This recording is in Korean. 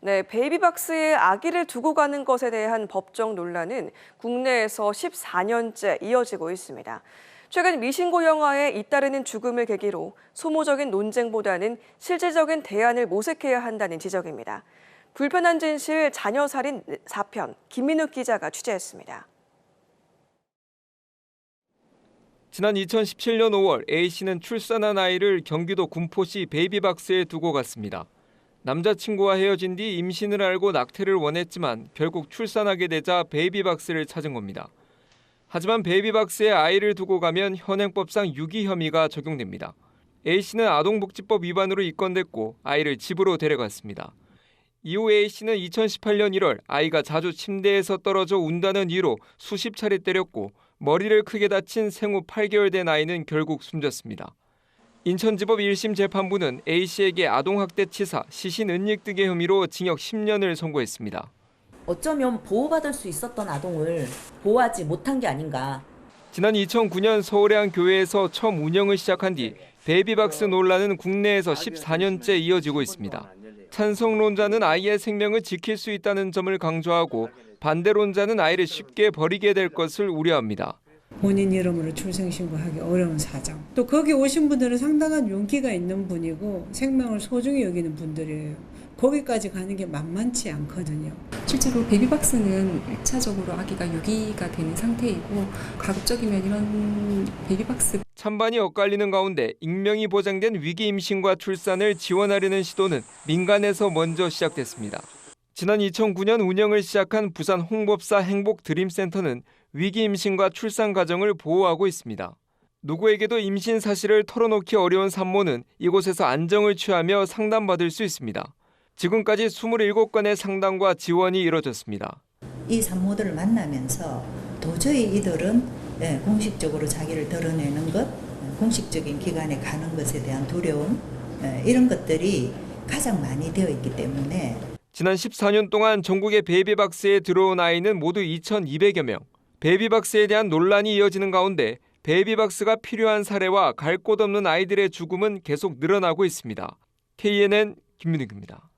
네, 베이비박스에 아기를 두고 가는 것에 대한 법적 논란은 국내에서 14년째 이어지고 있습니다. 최근 미신고 영화에 잇따르는 죽음을 계기로 소모적인 논쟁보다는 실질적인 대안을 모색해야 한다는 지적입니다. 불편한 진실 자녀 살인 4편, 김민욱 기자가 취재했습니다. 지난 2017년 5월 A씨는 출산한 아이를 경기도 군포시 베이비박스에 두고 갔습니다. 남자친구와 헤어진 뒤 임신을 알고 낙태를 원했지만 결국 출산하게 되자 베이비박스를 찾은 겁니다. 하지만 베이비박스에 아이를 두고 가면 현행법상 유기 혐의가 적용됩니다. A씨는 아동복지법 위반으로 입건됐고 아이를 집으로 데려갔습니다. 이후 A씨는 2018년 1월 아이가 자주 침대에서 떨어져 운다는 이유로 수십 차례 때렸고 머리를 크게 다친 생후 8개월 된 아이는 결국 숨졌습니다. 인천지법 1심 재판부는 A씨에게 아동학대치사, 시신은닉 등의 혐의로 징역 10년을 선고했습니다. 어쩌면 보호받을 수 있었던 아동을 보호하지 못한 게 아닌가. 지난 2009년 서울의 한 교회에서 처음 운영을 시작한 뒤 베이비박스 논란은 국내에서 14년째 이어지고 있습니다. 찬성론자는 아이의 생명을 지킬 수 있다는 점을 강조하고 반대론자는 아이를 쉽게 버리게 될 것을 우려합니다. 본인 이름으로 출생신고하기 어려운 사정. 또 거기 오신 분들은 상당한 용기가 있는 분이고 생명을 소중히 여기는 분들이에요. 거기까지 가는 게 만만치 않거든요. 실제로 베이비박스는 1차적으로 아기가 유기가 되는 상태이고 가급적이면 이런 베이비박스 찬반이 엇갈리는 가운데 익명이 보장된 위기 임신과 출산을 지원하려는 시도는 민간에서 먼저 시작됐습니다. 지난 2009년 운영을 시작한 부산 홍법사 행복드림센터는 위기 임신과 출산 과정을 보호하고 있습니다. 누구에게도 임신 사실을 털어놓기 어려운 산모는 이곳에서 안정을 취하며 상담받을 수 있습니다. 지금까지 27건의 상담과 지원이 이뤄졌습니다. 이 산모들을 만나면서 도저히 이들은 공식적으로 자기를 드러내는 것, 공식적인 기관에 가는 것에 대한 두려움, 이런 것들이 가장 많이 되어 있기 때문에 지난 14년 동안 전국의 베이비박스에 들어온 아이는 모두 2,200여 명. 베이비박스에 대한 논란이 이어지는 가운데 베이비박스가 필요한 사례와 갈 곳 없는 아이들의 죽음은 계속 늘어나고 있습니다. KNN 김민욱입니다.